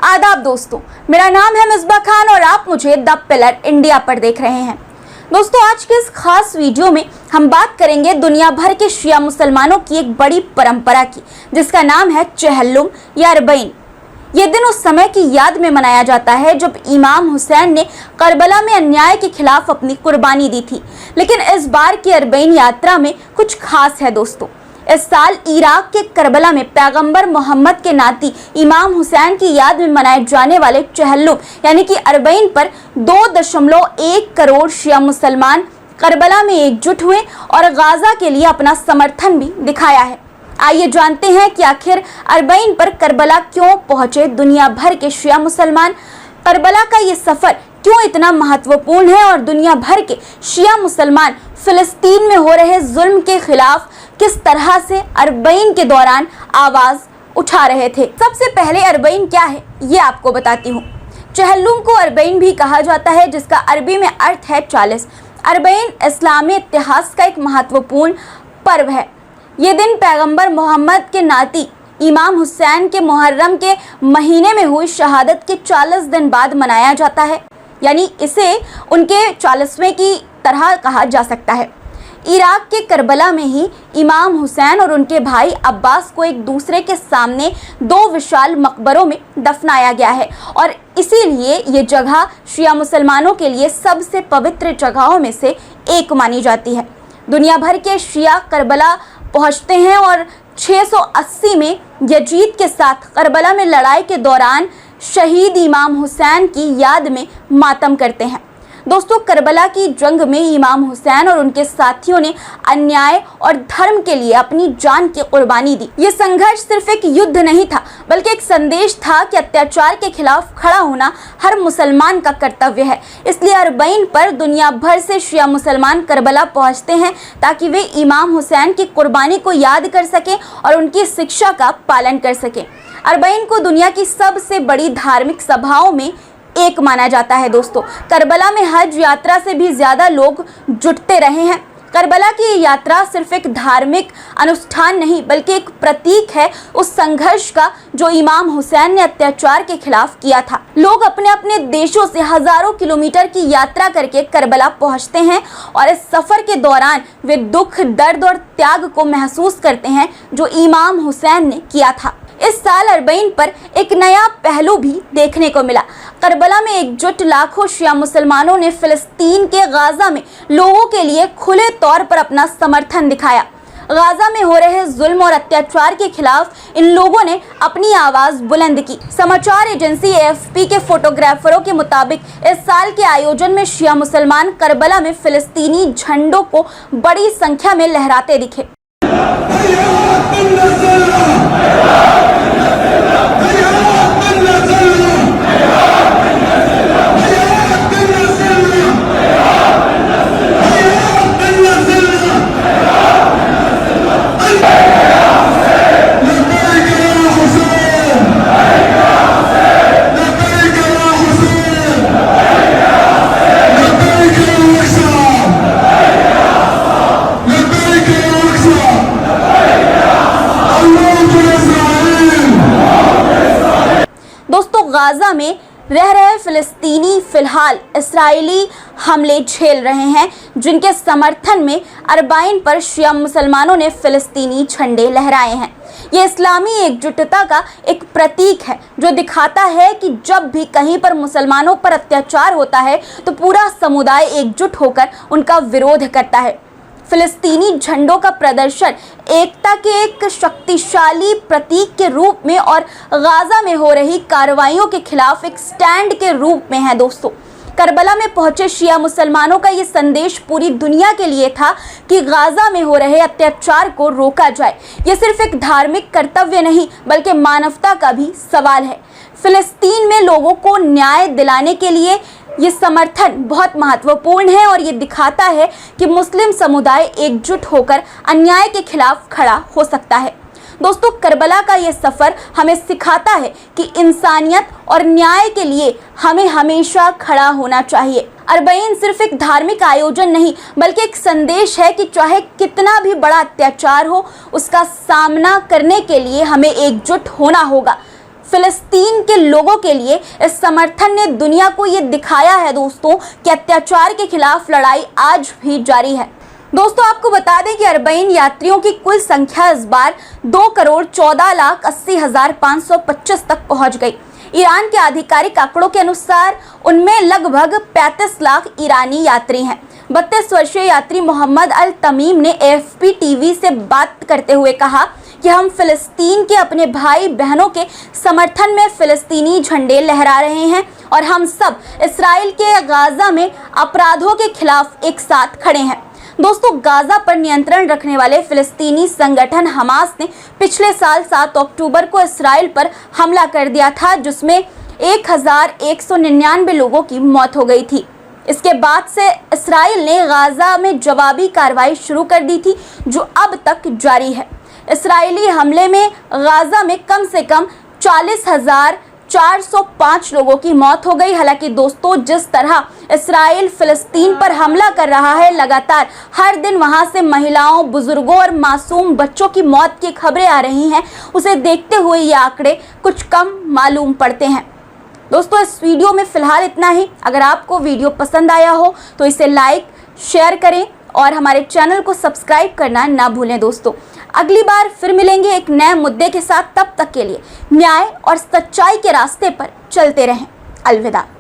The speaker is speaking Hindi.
आदाब दोस्तों, मेरा नाम है मिसबा खान और आप मुझे द पिलर इंडिया पर देख रहे हैं। दोस्तों, आज के इस खास वीडियो में हम बात करेंगे दुनिया भर के शिया मुसलमानों की एक बड़ी परंपरा की, जिसका नाम है चहल्लुम या अरबईन। ये दिन उस समय की याद में मनाया जाता है जब इमाम हुसैन ने करबला में अन्याय के खिलाफ अपनी कुर्बानी दी थी। लेकिन इस बार की अरबईन यात्रा में कुछ खास है दोस्तों। इस साल इराक के करबला में पैगंबर मोहम्मद के नाती इमाम हुसैन की याद में मनाए जाने वाले चहल्लुम यानी कि अरबईन पर 2.1 करोड़ शिया मुसलमान करबला में एकजुट हुए और गाजा के लिए अपना समर्थन भी दिखाया है। आइए जानते हैं कि आखिर अरबईन पर करबला क्यों पहुंचे दुनिया भर के शिया मुसलमान। करबला का ये सफर क्यों इतना महत्वपूर्ण है और दुनिया भर के शिया मुसलमान फिलिस्तीन में हो रहे जुल्म के खिलाफ किस तरह से अरबईन के दौरान आवाज उठा रहे थे। सबसे पहले अरबईन क्या है ये आपको बताती हूँ। चहल्लुम को अरबईन भी कहा जाता है, जिसका अरबी में अर्थ है 40। अरबईन इस्लामी इतिहास का एक महत्वपूर्ण पर्व है। ये दिन पैगंबर मोहम्मद के नाती इमाम हुसैन के मुहर्रम के महीने में हुई शहादत के 40 दिन बाद मनाया जाता है, यानी इसे उनके 40वें की तरह कहा जा सकता है। इराक के करबला में ही इमाम हुसैन और उनके भाई अब्बास को एक दूसरे के सामने 2 विशाल मकबरों में दफनाया गया है और इसीलिए ये जगह शिया मुसलमानों के लिए सबसे पवित्र जगहों में से एक मानी जाती है। दुनिया भर के शिया करबला पहुंचते हैं और 680 में यजीद के साथ करबला में लड़ाई के दौरान शहीद इमाम हुसैन की याद में मातम करते हैं। दोस्तों, करबला की जंग में इमाम हुसैन और उनके साथियों ने अन्याय और धर्म के लिए अपनी जान की कुर्बानी दी। ये संघर्ष सिर्फ एक युद्ध नहीं था, बल्कि एक संदेश था कि अत्याचार के खिलाफ खड़ा होना हर मुसलमान का कर्तव्य है। इसलिए अरबईन पर दुनिया भर से शिया मुसलमान करबला पहुंचते हैं ताकि वे इमाम हुसैन की कुर्बानी को याद कर सकें और उनकी शिक्षा का पालन कर सकें। अरबईन को दुनिया की सबसे बड़ी धार्मिक सभाओं में एक माना जाता है। दोस्तों, करबला में हज यात्रा से भी ज्यादा लोग जुटते रहे हैं। करबला की ये यात्रा सिर्फ एक धार्मिक अनुष्ठान नहीं, बल्कि एक प्रतीक है उस संघर्ष का जो इमाम हुसैन ने अत्याचार के खिलाफ किया था। लोग अपने अपने देशों से हजारों किलोमीटर की यात्रा करके करबला पहुंचते हैं और इस सफर के दौरान वे दुख, दर्द और त्याग को महसूस करते हैं जो इमाम हुसैन ने किया था। इस साल अरबईन पर एक नया पहलू भी देखने को मिला। करबला में एकजुट लाखों शिया मुसलमानों ने फिलिस्तीन के गाजा में लोगों के लिए खुले तौर पर अपना समर्थन दिखाया। गाजा में हो रहे जुल्म और अत्याचार के खिलाफ इन लोगों ने अपनी आवाज बुलंद की। समाचार एजेंसी AFP के फोटोग्राफरों के मुताबिक इस साल के आयोजन में शिया मुसलमान करबला में फिलिस्तीनी झंडों को बड़ी संख्या में लहराते दिखे। गाजा में रह रहे फिलिस्तीनी फिलहाल इस्राएली हमले झेल रहे हैं, जिनके समर्थन में अरबईन पर शिया मुसलमानों ने फिलिस्तीनी झंडे लहराए हैं। ये इस्लामी एकजुटता का एक प्रतीक है जो दिखाता है कि जब भी कहीं पर मुसलमानों पर अत्याचार होता है तो पूरा समुदाय एकजुट होकर उनका विरोध करता है। फिलिस्तीनी झंडों का प्रदर्शन एकता के एक शक्तिशाली प्रतीक के रूप में और गाजा में हो रही कार्रवाइयों के खिलाफ एक स्टैंड के रूप में है। दोस्तों, करबला में पहुंचे शिया मुसलमानों का ये संदेश पूरी दुनिया के लिए था कि गाजा में हो रहे अत्याचार को रोका जाए। ये सिर्फ एक धार्मिक कर्तव्य नहीं, बल्कि मानवता का भी सवाल है। फिलिस्तीन में लोगों को न्याय दिलाने के लिए ये समर्थन बहुत महत्वपूर्ण है और ये दिखाता है कि मुस्लिम समुदाय एकजुट होकर अन्याय के खिलाफ खड़ा हो सकता है। दोस्तों, करबला का ये सफ़र हमें सिखाता है कि इंसानियत और न्याय के लिए हमें हमेशा खड़ा होना चाहिए। अरबईन सिर्फ एक धार्मिक आयोजन नहीं, बल्कि एक संदेश है कि चाहे कितना भी बड़ा अत्याचार हो, उसका सामना करने के लिए हमें एकजुट होना होगा। फिलिस्तीन के लोगों के लिए इस समर्थन ने दुनिया को ये दिखाया है दोस्तों कि अत्याचार के खिलाफ लड़ाई आज भी जारी है। दोस्तों आपको बता दें कि अरबईन यात्रियों की कुल संख्या इस बार 2,14,80,525 तक पहुंच गई। ईरान के आधिकारिक आंकड़ों के अनुसार उनमें लगभग 35 लाख ईरानी यात्री हैं। 32 वर्षीय यात्री मोहम्मद अल तमीम ने AFP टीवी से बात करते हुए कहा कि हम फिलिस्तीन के अपने भाई बहनों के समर्थन में फिलिस्तीनी झंडे लहरा रहे हैं और हम सब इसराइल के गाजा में अपराधों के खिलाफ एक साथ खड़े हैं। दोस्तों गाजा पर नियंत्रण रखने वाले फिलिस्तीनी संगठन हमास ने पिछले साल 7 अक्टूबर को इसराइल पर हमला कर दिया था, जिसमें 1199 लोगों की मौत हो गई थी। इसके बाद से इसराइल ने गाजा में जवाबी कार्रवाई शुरू कर दी थी, जो अब तक जारी है। इसराइली हमले में गाजा में कम से कम 40,405 लोगों की मौत हो गई। हालांकि दोस्तों जिस तरह इसराइल फिलिस्तीन पर हमला कर रहा है, लगातार हर दिन वहां से महिलाओं, बुजुर्गों और मासूम बच्चों की मौत की खबरें आ रही हैं, उसे देखते हुए ये आंकड़े कुछ कम मालूम पड़ते हैं। दोस्तों इस वीडियो में फिलहाल इतना ही। अगर आपको वीडियो पसंद आया हो तो इसे लाइक, शेयर करें और हमारे चैनल को सब्सक्राइब करना ना भूलें। दोस्तों अगली बार फिर मिलेंगे एक नए मुद्दे के साथ। तब तक के लिए न्याय और सच्चाई के रास्ते पर चलते रहें। अलविदा।